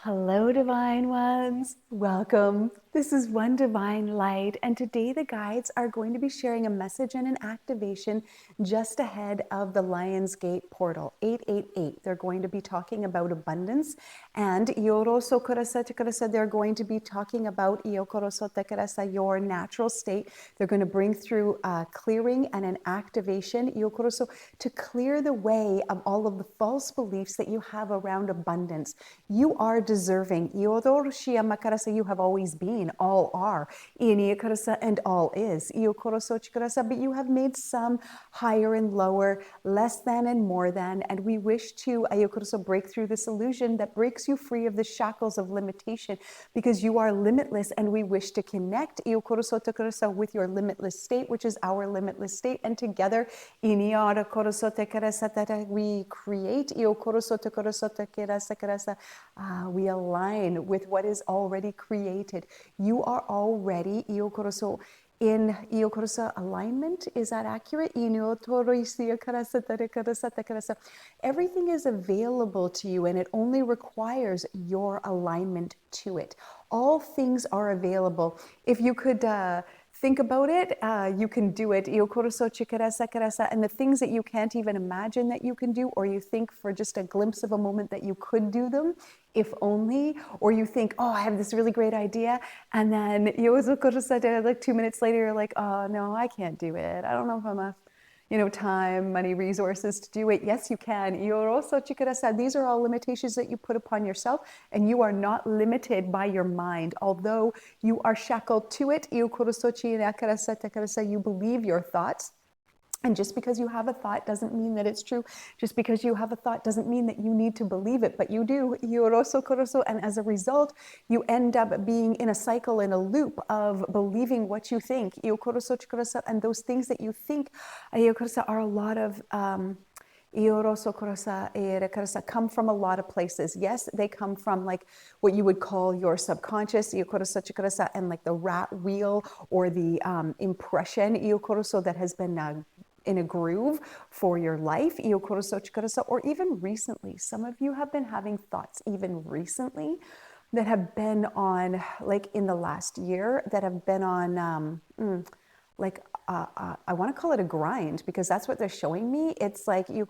Hello, divine ones. Welcome. This is One Divine Light, and today the guides are going to be sharing a message and an activation just ahead of the Lion's Gate portal 888. They're going to be talking about abundance, and Yoroso Kurasa Kurasa, they're going to be talking about Yokoroso Tekarasa, your natural state. They're going to bring through a clearing and an activation, Yokoroso, to clear the way of all of the false beliefs that you have around abundance. You are deserving. You have always been, all are, and all is. But you have made some higher and lower, less than and more than, and we wish to break through this illusion that breaks you free of the shackles of limitation, because you are limitless, and we wish to connect with your limitless state, which is our limitless state, and together we create we align with what is already created. You are already in alignment. Is that accurate? Everything is available to you, and it only requires your alignment to it. All things are available. If you could think about it, you can do it. And the things that you can't even imagine that you can do, or you think for just a glimpse of a moment that you could do them, if only, or you think, oh, I have this really great idea, and then like 2 minutes later, you're like, oh no, I can't do it. I don't know if I'm a time, money, resources to do it. Yes, you can. These are all limitations that you put upon yourself, and you are not limited by your mind. Although you are shackled to it, you believe your thoughts. And just because you have a thought doesn't mean that it's true. Just because you have a thought doesn't mean that you need to believe it, but you do. And as a result, you end up being in a cycle, in a loop of believing what you think. And those things that you think are a lot of come from a lot of places. Yes, they come from like what you would call your subconscious, and like the rat wheel, or the impression that has been in a groove for your life, or even recently. Some of you have been having thoughts even recently that have been on, like in the last year, that have been on I want to call it a grind, because that's what they're showing me. It's like and you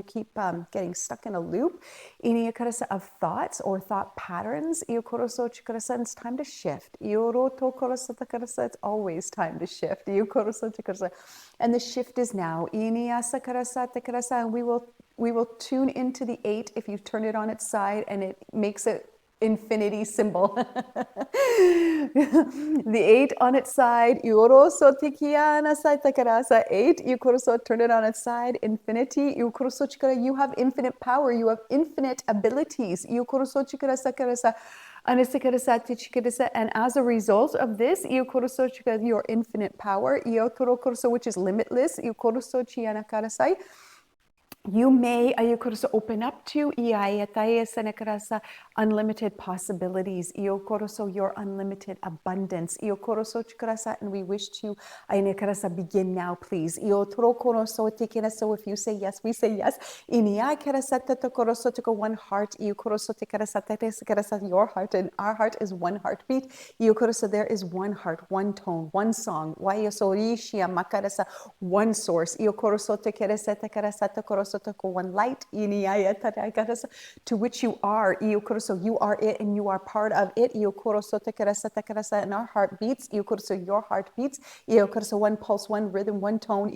keep getting stuck in a loop of thoughts or thought patterns. It's time to shift. It's always time to shift. And the shift is now. And we will tune into the 8 if you turn it on its side, and it makes it infinity symbol. The 8 on its side, 8, turn it on its side, infinity, you have infinite power, you have infinite abilities, and as a result of this, your infinite power, which is limitless, you may open up to unlimited possibilities, your unlimited abundance. And we wish to begin now, please. So if you say yes, we say yes. One heart, your heart, and our heart is one heartbeat. There is one heart, one tone, one song, one source. One light, to which you are. You are it, and you are part of it. And our heart beats. Your heart beats. One pulse, one rhythm, one tone.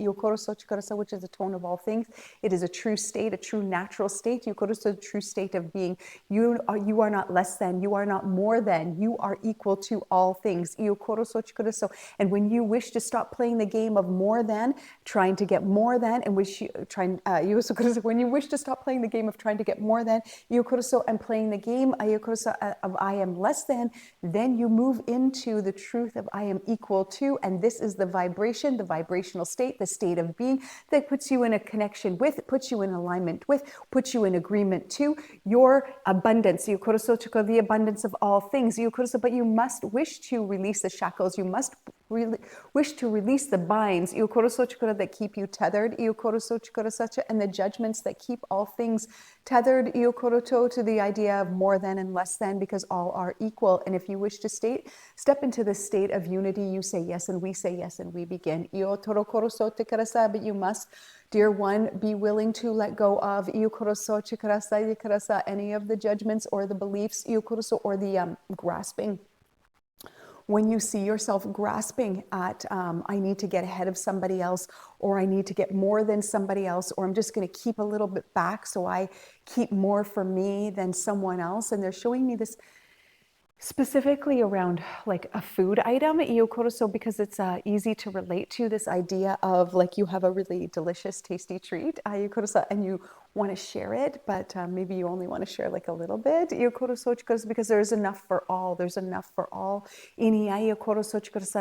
Which is the tone of all things. It is a true state, a true natural state. A true state of being. You are not less than. You are not more than. You are equal to all things. And when you wish to stop playing the game of more than, trying to get more than, and when you wish to stop playing the game of trying to get more than, and playing the game of I am less than, then you move into the truth of I am equal to, and this is the vibration, the vibrational state, the state of being that puts you in a connection with, puts you in alignment with, puts you in agreement to your abundance, the abundance of all things. But you must wish to release the shackles. You must wish to release the binds that keep you tethered, and the judgments that keep all things tethered to the idea of more than and less than, because all are equal. And if you wish to step into the state of unity, you say yes and we say yes and we begin. But you must, dear one, be willing to let go of any of the judgments or the beliefs or the grasping. When you see yourself grasping at, I need to get ahead of somebody else, or I need to get more than somebody else, or I'm just going to keep a little bit back so I keep more for me than someone else. And they're showing me this specifically around like a food item, so because it's easy to relate to this idea of like you have a really delicious, tasty treat, and you want to share it, but maybe you only want to share like a little bit, because there's enough for all. There's enough for all. And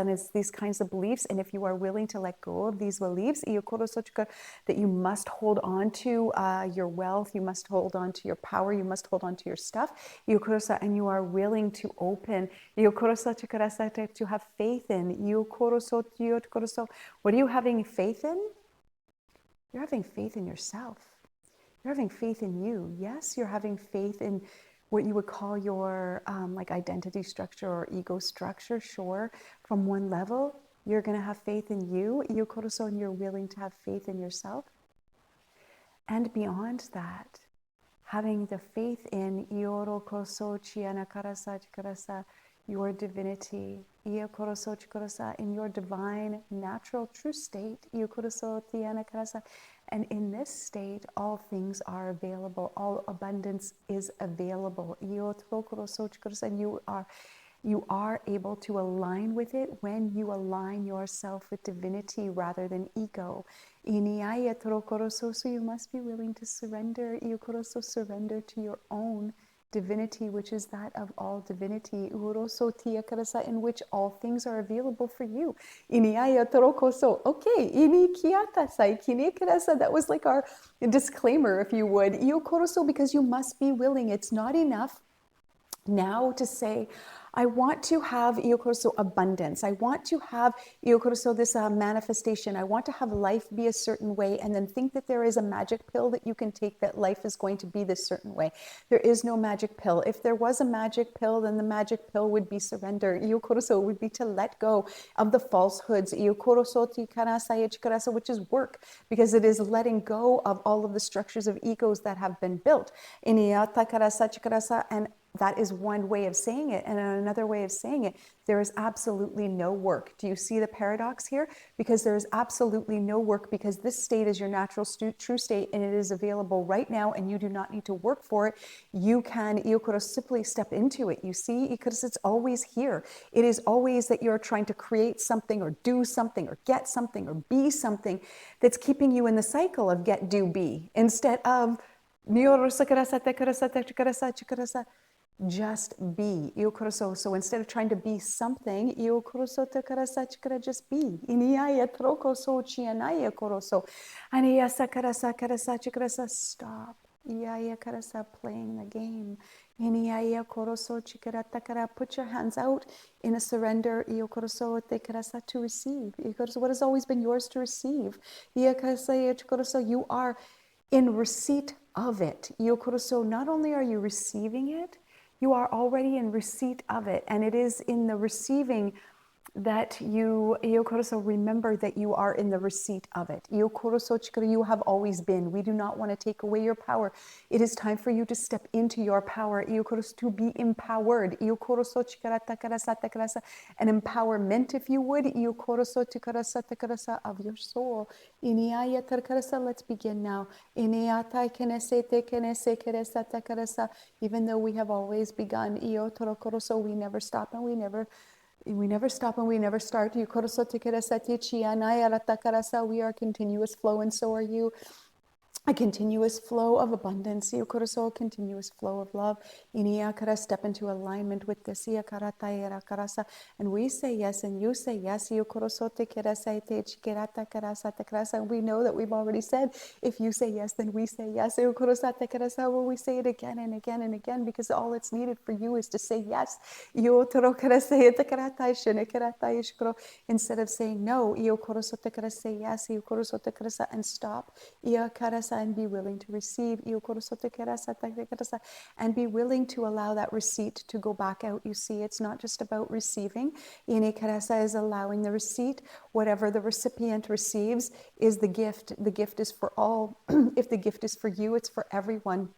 it's these kinds of beliefs, and if you are willing to let go of these beliefs, that you must hold on to your wealth, you must hold on to your power, you must hold on to your stuff, and you are willing to open, to have faith in. What are you having faith in? You're having faith in yourself. You're having faith in you. Yes, you're having faith in what you would call your like identity structure or ego structure. Sure, from one level, you're going to have faith in you, and you're willing to have faith in yourself. And beyond that, having the faith in your divinity, in your divine, natural, true state. And in this state, all things are available. All abundance is available. And you are able to align with it when you align yourself with divinity rather than ego. So you must be willing to surrender. Surrender to your own divinity, which is that of all divinity, in which all things are available for you. Okay, that was like our disclaimer, if you would, because you must be willing. It's not enough now to say, I want to have abundance. I want to have this manifestation. I want to have life be a certain way, and then think that there is a magic pill that you can take that life is going to be this certain way. There is no magic pill. If there was a magic pill, then the magic pill would be surrender. Would be to let go of the falsehoods, which is work, because it is letting go of all of the structures of egos that have been built. And that is one way of saying it. And another way of saying it, there is absolutely no work. Do you see the paradox here? Because there is absolutely no work, because this state is your natural true state, and it is available right now, and you do not need to work for it. You can simply step into it. You see, because it's always here. It is always that you're trying to create something or do something or get something or be something that's keeping you in the cycle of get, do, be, instead of just be. So instead of trying to be something, just be. Stop. Playing the game. Put your hands out in a surrender to receive. What has always been yours to receive. You are in receipt of it. So not only are you receiving it, you are already in receipt of it. And it is in the receiving that you remember that you are in the receipt of it. You have always been. We do not want to take away your power. It is time for you to step into your power, to be empowered. An empowerment, if you would, of your soul. Let's begin now. Even though we have always begun, we never stop and we never stop and we never start. We are continuous flow, and so are you. a continuous flow of abundance, a continuous flow of love. Step into alignment with this. And we say yes, and you say yes. And we know that we've already said, if you say yes, then we say yes. Well, we say it again and again and again, because all it's needed for you is to say yes. Instead of saying no, say yes, and stop. And be willing to receive. And be willing to allow that receipt to go back out. You see, it's not just about receiving. Is allowing the receipt. Whatever the recipient receives is the gift. The gift is for all. If the gift is for you, it's for everyone.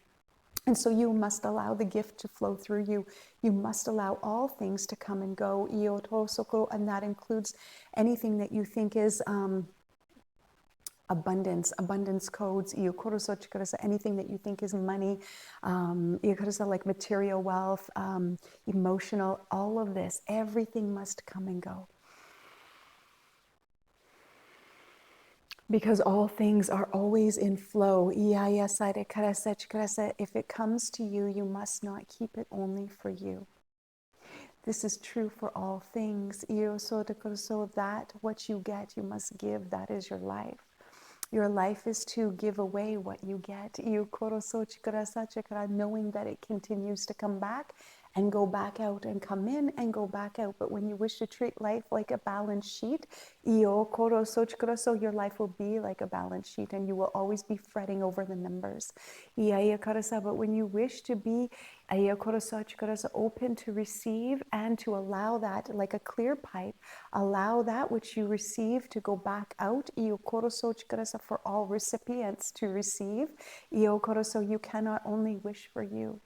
And so you must allow the gift to flow through you. You must allow all things to come and go. And that includes anything that you think is abundance codes, anything that you think is money, like material wealth, emotional, all of this, everything must come and go. Because all things are always in flow. If it comes to you, you must not keep it only for you. This is true for all things. So that what you get, you must give. That is your life. Your life is to give away what you get. Knowing that it continues to come back and go back out and come in and go back out. But when you wish to treat life like a balance sheet, your life will be like a balance sheet, and you will always be fretting over the numbers. But when you wish to be open to receive and to allow that, like a clear pipe, allow that which you receive to go back out, for all recipients to receive. You cannot only wish for you.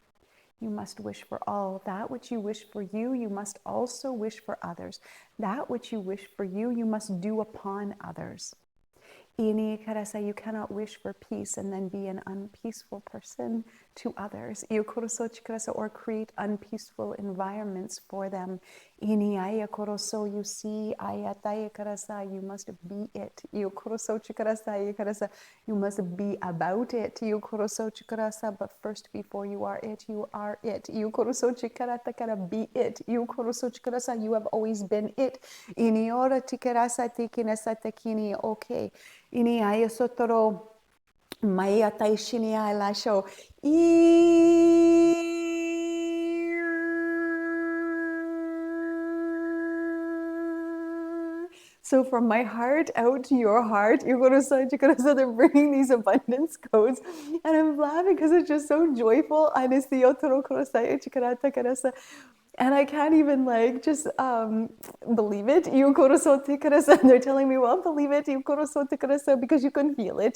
You must wish for all. That which you wish for you, you must also wish for others. That which you wish for you, you must do upon others. You cannot wish for peace and then be an unpeaceful person to others, or create unpeaceful environments for them. You see, you must be it. You must be about it. But first, before you are it, you are it. Be it. You have always been it. Okay. Maya taishini lasho. So from my heart out to your heart, you're going to start they're bringing these abundance codes, and I'm laughing because it's just so joyful. And I can't even just believe it. And they're telling me, well, believe it, because you can feel it.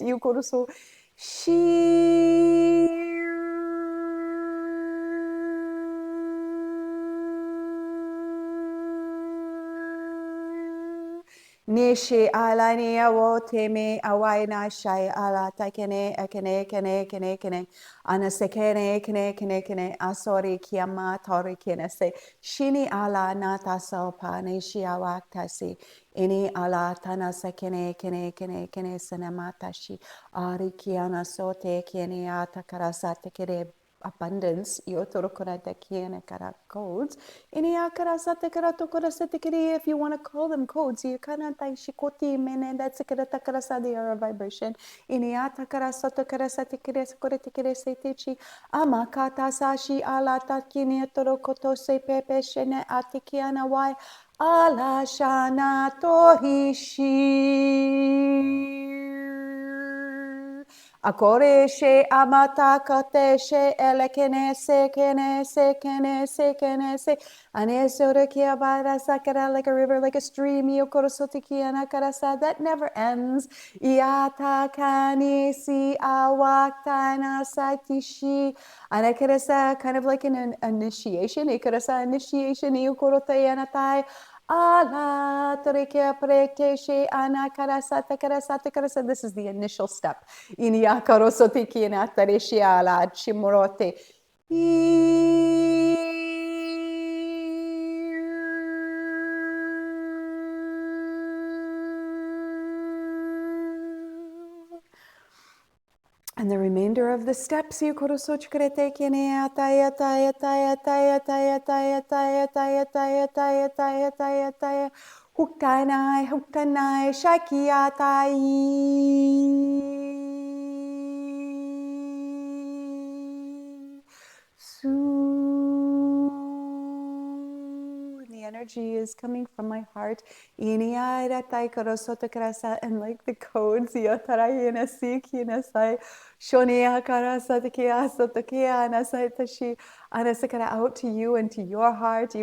Nishi alani awo teme awaina shai ala takene kene anasekene kene asori kiama tori se shini ala nata sopa nishi awaktasi ini ala tana sekene kene sanamatashi ari kiana sote kiene atakarasate kere abundance codes. If you want to call them codes, they are a vibration. Amakata sashi alata kine torokoto se pepe shene atikiana wai ala shana tohishi. Akore she amata kate she elekene se anesora kia bara sakara, like a river, like a stream, yokorosotikia nakarasa, that never ends. Iata kani si awaktana satishi. Anakarasa, kind of like an initiation. Ikarasa initiation, yokorotayanatai. Ala toreke prekeshe anakarasata karasa. This is the initial step. Iniakarosotiki natareshi ala chimorote. remainder of the steps. Huktanai, huktanai, shakiatai. The energy is coming from my heart. And like the codes, out to you and to your heart.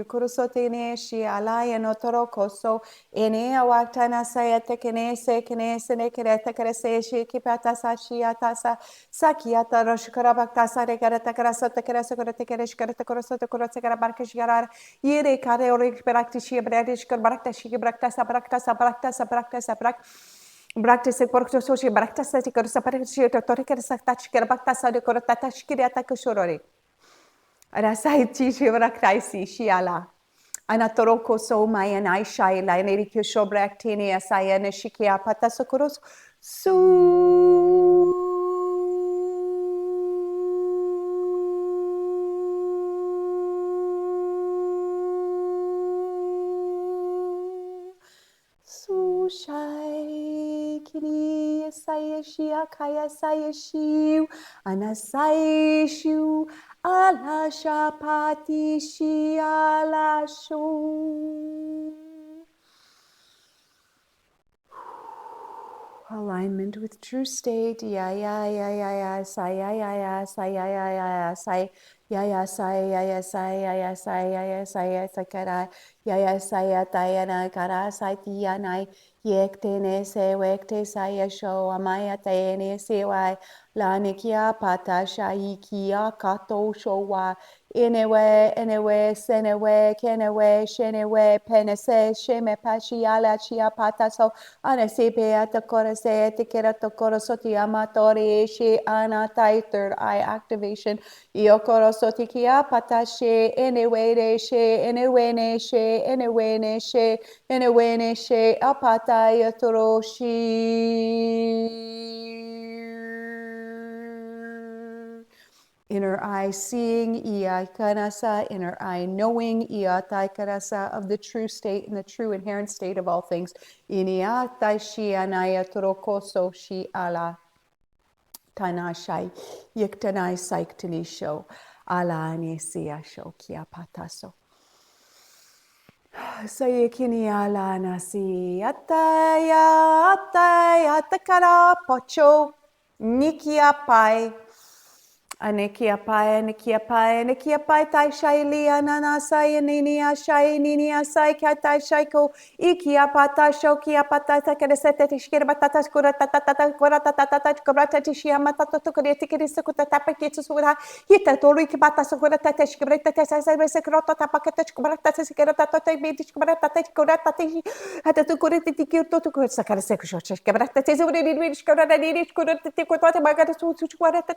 Ene awaktana sayate kenese kenese nekereta kereseshi kipatasa shiatasa sakiata roshkarabakasa rekarata karasata karasakara kereshkarata korosota korosakara barkashgarar yere kare orik praktishi bradish karbaraktashi braktasa braktasa braktasa braktasa brak Braktase portososhi braktasa tikorsa parashi totorikasa tachkar baktasa de korotatashi kushorori. Rasai tishi braktaisi shiala. Anatoroko so mayan aishai la nerikyo shobraktini asaya neshikia patasokoros su Sushai kini asaya shia kaya saya shiu anasai shiu ala shapati shiala shu. Alignment with true state. Ya ya ya ya ya sai ya ya ya sai ya ya ya ya sai ya ya sai ya ya sai ya ya sai ya ya sai ya sakara ya ya sai ya ta na kara sai ti ya nai yekte ne se wekte sai ya show amaya te ne se wai la ne kia pata shai kia kato show wa inewe enewe senewe kenewe shenewe penese sheme pashiala chia pata so Anasipe at the Korase, Tikerato Korosoti Amatori, she Anatai, third eye activation, Iokorosotikia, Patashe, Anyway, she, Anyway, she, Anyway, she, Anyway, she, Apatai, Toroshi. Inner eye seeing, ia karasa, inner eye knowing, ia tai karasa of the true state and the true inherent state of all things. Inia tai shi anaya torokoso shi ala tanashai yiktanai saiktani sho ala anisia sho kia pataso. Sayakini ala nasi ataya atakara pocho nikia pai. Anikia pai, tai shaili, anana sai, ninia shai, ninia sai, katai shaiko, ikia pata, shokia pata, takeresete, tishkir batata, kuratata, kuratata, kuratata, tishia matata, tukuritikiri, sukutata, kitsusura, hita, toriki bata, sukurata, tishkibrata, sekrota, tapakata, kuratata, sekrata, bitishkuratata, kuratata, hata tukuritiki, tukur, sakaresekusho, shkibrata, tizuri, shkurata, shkurata, kuratata, bagata, sukurata,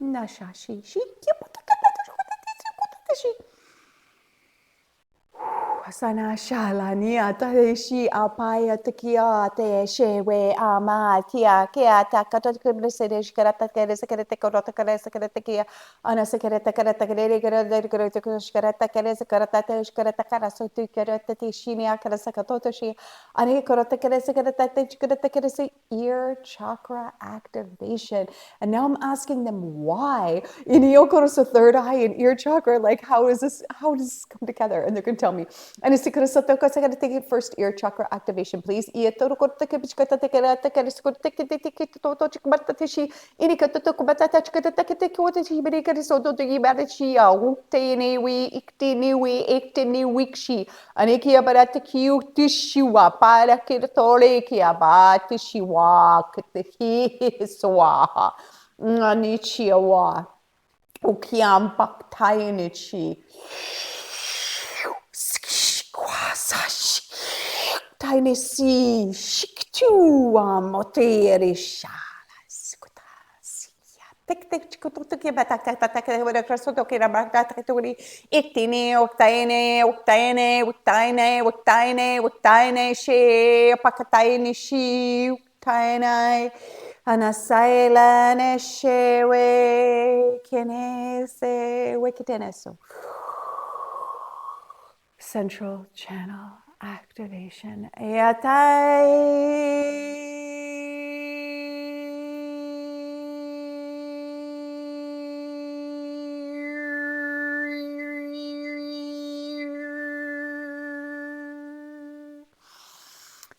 Nashashi, Sana shala nia tareshi apaya takia te shewe ama kia takata kubresedesh karata kere sekrete korota kere sekrete kia ana sekrete karata kere karata karata kere sekrata te karata karaso tu karata te shinia kara sakatoto shi ani korota kere sekrete te karata kere se ear chakra activation. And now I'm asking them why in Iyokoro's third eye and ear chakra, like how does this come together? And they're gonna tell me. And it's because I gotta take it first ear chakra activation, please. Ukiam baktainichi. Tiny sea, shiktu, moterisha, Anasailane shewe kenese wikiteneso. Central channel activation.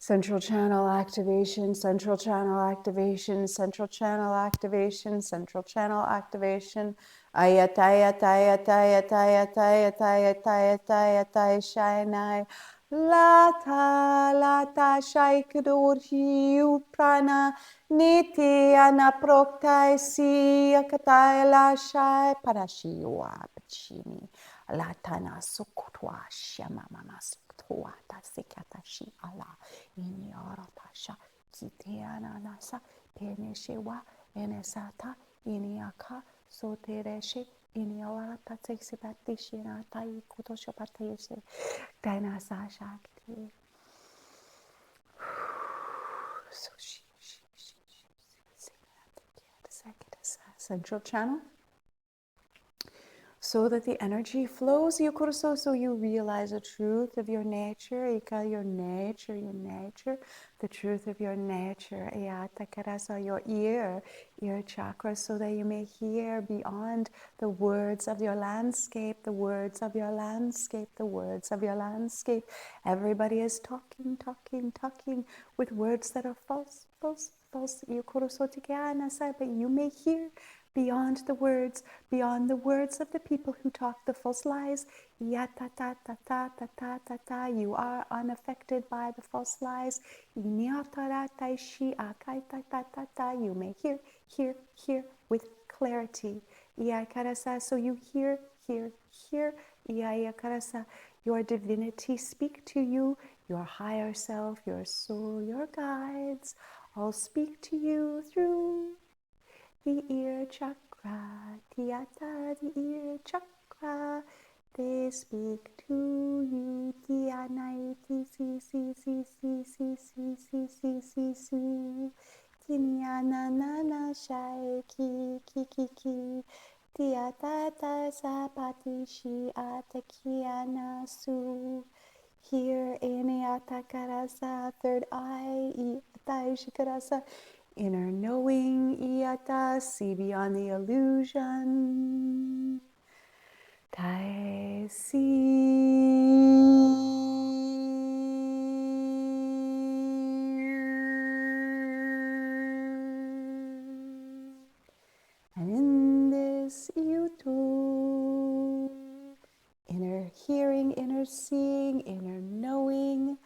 Central channel activation, central channel activation, central channel activation, central channel activation. Ayatayatayatayatayatayatayatayatayatay shainai. Lata lata shaikdur hiu prana niti anaproktai si akatai la shai parashiwa pachini. Latana sukutwa shama mama sukutwa tasikatashi ala. Iniaratasha kitiana nasa peneshewa enesata iniaka sotereshe iniarata texibatishina tai kutosho patese dainasa shakti. Central channel, so that the energy flows, so you realize the truth of your nature, your nature, the truth of your nature, your ear chakra, so that you may hear beyond the words of your landscape, the words of your landscape, the words of your landscape. Everybody is talking with words that are false, but you may hear beyond the words of the people who talk the false lies. You are unaffected by the false lies. You may hear with clarity. So you hear your divinity speak to you, your higher self, your soul, your guides all speak to you through the ear chakra, the ear chakra. They speak to you, Diane, Tiniana shai ki, Tiatata sapatishi atakiana su. Here in Atakarasa, third eye, Shikarasa, inner knowing, Iata, see beyond the illusion. Tai si. And in this, you too, inner hearing, inner seeing, inner knowing,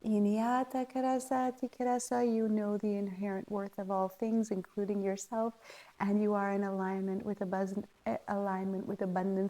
Iniata karasati karasa, you know the inherent worth of all things, including yourself, and you are in alignment with abundance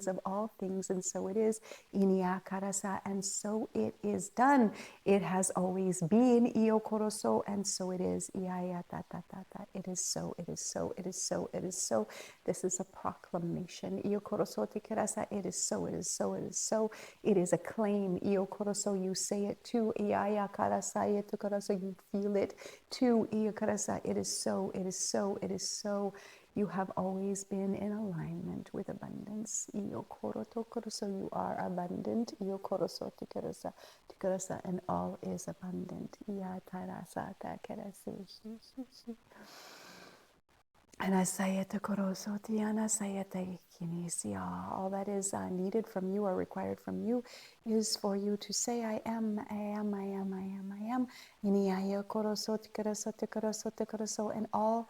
of all things, and so it is. Inia karasa, and so it is done. It has always been. Io koroso, and so it is. Iaya ta ta ta ta. It is so. It is so. It is so. It is so. This is a proclamation. Io koroso te karasa. It is so. It is so. It is so. It is a claim. Io koroso, you say it too. Iaya karasa, ietu karasa, you feel it too. Io karasa, it is so. It is so. It is so. You have always been in alignment with abundance. Io koroto koroso, you are abundant. Io koroso te karasa, and all is abundant. Ia tarasa ta karase. And asayata koroso tiana sayata kinisia. All that is needed from you or required from you is for you to say, I am, I am, I am, I am, I am. Iniaya koroso tikaraso tikaraso tikaraso, and all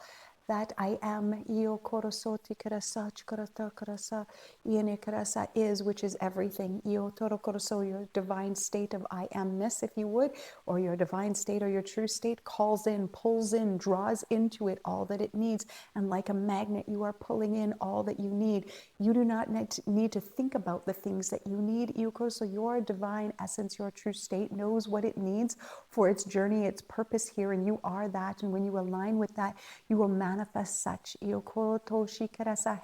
that I am, io koroso tikarasa chikarata karasa iene karasa is, which is everything. Io toro koroso, your divine state of I amness, if you would, or your divine state or your true state calls in, pulls in, draws into it all that it needs. And like a magnet, you are pulling in all that you need. You do not need to think about the things that you need. So your divine essence, your true state knows what it needs for its journey, its purpose here, and you are that. And when you align with that, you will manifest such.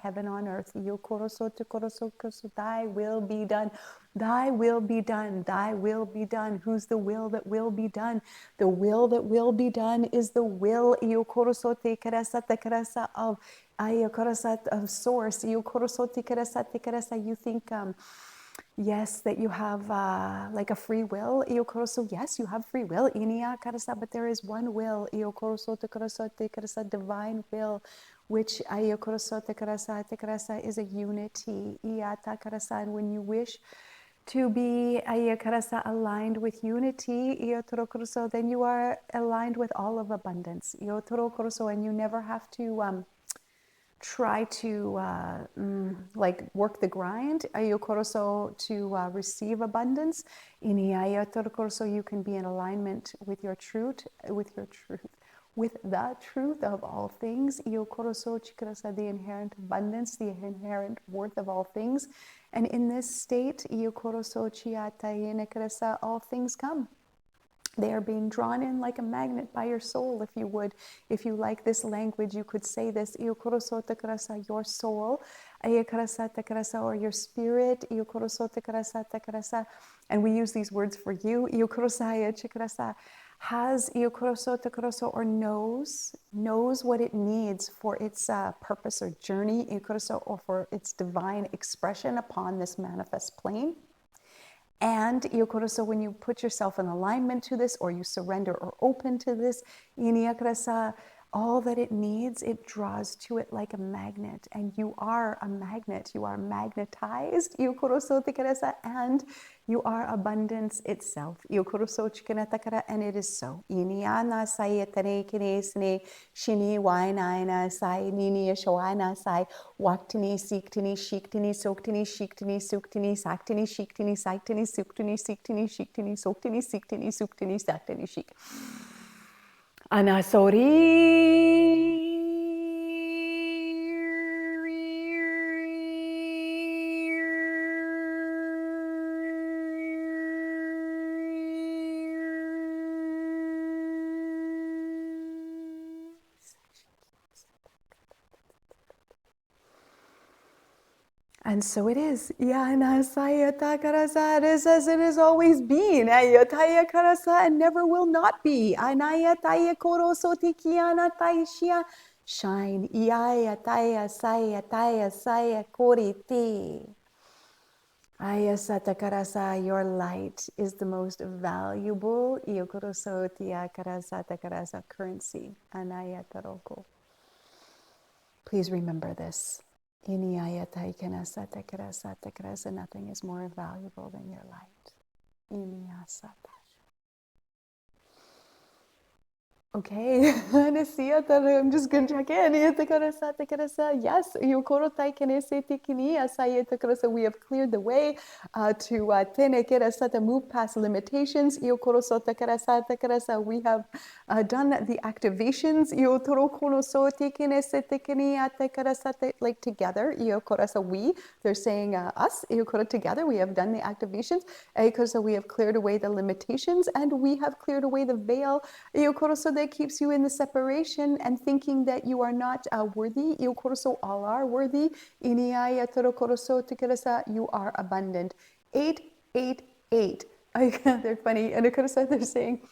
Heaven on earth. Thy will be done. Thy will be done. Thy will be done. Who's the will that will be done? The will that will be done is the will of source. You think yes, that you have like a free will. Yes, you have free will. But there is one will, divine will, which is a unity. And when you wish to be aligned with unity, then you are aligned with all of abundance. And you never have to try to like work the grind to receive abundance. So you can be in alignment with your truth, with the truth of all things, the inherent abundance, the inherent worth of all things. And in this state, all things come. They are being drawn in like a magnet by your soul, if you would. If you like this language, you could say this, your soul, or your spirit, and we use these words for you, has or knows what it needs for its purpose or journey, or for its divine expression upon this manifest plane. And when you put yourself in alignment to this, or you surrender or open to this, all that it needs, it draws to it like a magnet. And you are a magnet. You are magnetized. And you are abundance itself. And it is so. Shini wainaina sai nini shoana sai waktini siktini shiktini soktini shiktini suktini saktini shiktini saktini suktini siktini shiktini soktini siktini suktini saktini shik. Anasori. And so it is. It is as it has always been. And never will not be. Shine. Your light is the most valuable currency. Please remember this. Nothing is more valuable than your light. Okay, I'm just going to check in. Yes, we have cleared the way to move past limitations. We have done the activations like together. They're saying us together. We have done the activations because we have cleared away the limitations, and we have cleared away the veil that keeps you in the separation and thinking that you are not worthy. All are worthy. You are abundant. 888. They're funny. And they're saying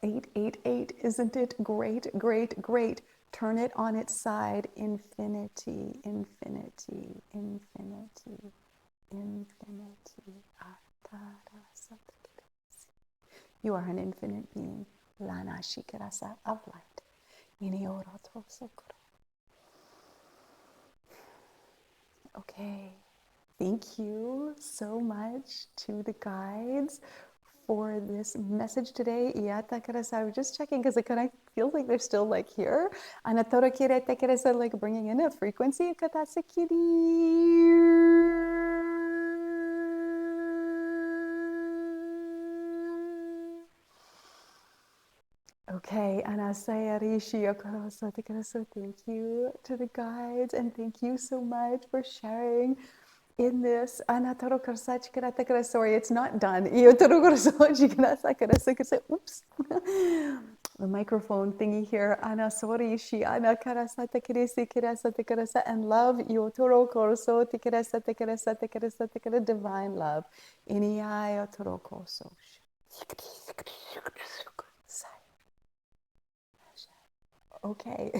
888. Isn't it great, great, great? Turn it on its side. Infinity, infinity, infinity, infinity. You are an infinite being. Lana Shikirasa of light. Okay. Thank you so much to the guides for this message today. I was just checking because it kind of feels like they're still like here. Like bringing in a frequency. Okay, so thank you to the guides, and thank you so much for sharing in this. Sorry, it's not done. Oops. the microphone thingy here. Ana sori shi ana karasa te kirisi kirasa te karasa, and love yotoro korso te kirasa te kirasa te kirasa te kira, divine love. Iniyai otoro korso. Okay.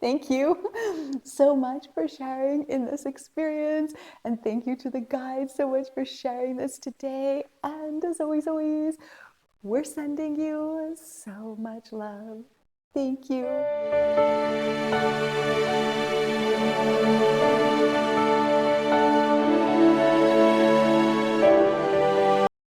Thank you so much for sharing in this experience. And thank you to the guides so much for sharing this today. And as always, we're sending you so much love. Thank you.